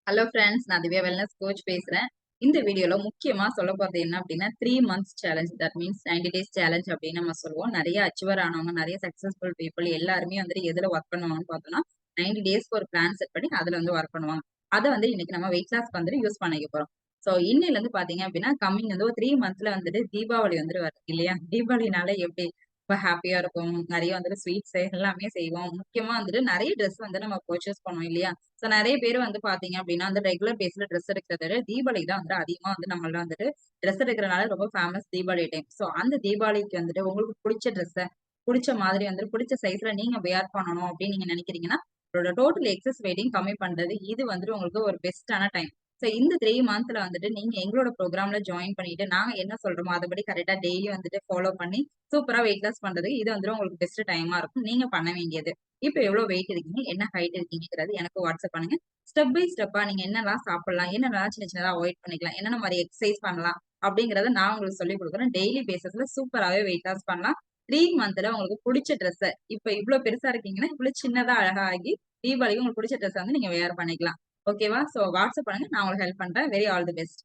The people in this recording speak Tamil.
ஹலோ ஃப்ரெண்ட்ஸ், நான் திவ்யா வெல்னஸ் கோச் பேசுறேன். இந்த வீடியோல முக்கியமா சொல்லப் போறது என்ன அப்படின்னா, 3 months challenge. That means 90 days challenge அப்படின்னு நம்ம சொல்லுவோம். நெறைய அச்சீவர் ஆனவங்க, நெறைய சக்சஸ்ஃபுல் பீப்பிள் எல்லாருமே வந்துட்டு எதுல வொர்க் பண்ணுவாங்கன்னு பார்த்தோம்னா, 90 டேஸ்க்கு ஒரு பிளான் செட் பண்ணி அதுல வந்து வொர்க் பண்ணுவாங்க. அத வந்து இன்னைக்கு நம்ம வெயிட் லாஸ்க்கு வந்துட்டு யூஸ் பண்ணிக்க போறோம். ஸோ இன்னையிலருந்து பார்த்தீங்க அப்படின்னா, கம்மிங் வந்து ஒரு 3 மந்த்ஸ்ல வந்துட்டு தீபாவளி வந்துட்டு வருது இல்லையா? தீபாவளினாலே எப்படி ரொம்ப ஹேப்பியா இருக்கும். நெறைய வந்துட்டு ஸ்வீட்ஸ் எல்லாமே செய்வோம். முக்கியமா வந்துட்டு நெறைய ட்ரெஸ் வந்து நம்ம பர்ச்சேஸ் பண்ணுவோம் இல்லையா? சோ நெறைய பேர் வந்து பாத்தீங்க அப்படின்னா, வந்து ரெகுலர் பேஸ்ல ட்ரெஸ் எடுக்கிறத விட, தீபாவளிக்கு தான் வந்து அதிகமா வந்து நம்மள வந்துட்டு ட்ரெஸ் எடுக்கிறனால ரொம்ப ஃபேமஸ் தீபாவளி டைம். சோ அந்த தீபாவளிக்கு வந்துட்டு உங்களுக்கு புடிச்ச ட்ரெஸ்ஸ, புடிச்ச மாதிரி வந்துட்டு புடிச்ச சைஸ்ல நீங்க வியர் பண்ணணும் அப்படின்னு நீங்க நெனைக்கிறீங்கன்னா, உங்களோட டோட்டல் எக்ஸஸ் வெயிட்டையும் கம்மி பண்றது, இது வந்துட்டு உங்களுக்கு ஒரு பெஸ்ட்டான டைம். சோ இந்த 3 மந்த்ல வந்துட்டு நீங்க எங்களோட ப்ரோகிராம்ல ஜாயின் பண்ணிட்டு, நாங்க என்ன சொல்றோமோ அதபடி கரெக்ட்டா டெய்லி வந்துட்டு ஃபாலோ பண்ணி, சூப்பரா வெயிட் லாஸ் பண்றதுக்கு இது வந்துட்டு உங்களுக்கு பெஸ்ட் டைமா இருக்கும். நீங்க பண்ண வேண்டியது. இப்ப எவ்வளவு வெயிட் இருக்கீங்க? என்ன ஹைட் இருக்கீங்கங்கிறது எனக்கு வாட்ஸ்அப் பண்ணுங்க. ஸ்டெப் பை ஸ்டெப்பா நீங்க என்னலாம் சாப்பிடலாம்? என்னென்னலாம் சின்ன சின்னதா அவாய்ட் பண்ணிக்கலாம்? என்னென்ன மாரி எக்சர்சைஸ் பண்ணலாம்? அப்படிங்கிறத நான் உங்களுக்கு சொல்லிக் குடுக்குறேன். டெய்லி பேசிஸ்ல சூப்பராவே வெயிட் லாஸ் பண்ணலாம். 3 மந்த்ல உங்களுக்கு புடிச்ச ட்ரெஸ்ஸ இப்ப இவ்ளோ பெருசா இருக்கீங்கன்னா, இவ்ளோ சின்னதா அழகா ஆகி, தீபாவளிக்கு உங்களுக்கு புடிச்ச ட்ரெஸ்ஸ வந்து நீங்க வியர் பண்ணிக்கலாம். ஓகேவா? சோ வாட்ஸ்அப் பண்ணுங்க. நான் உங்களுக்கு ஹெல்ப் பண்றேன். Very all the best.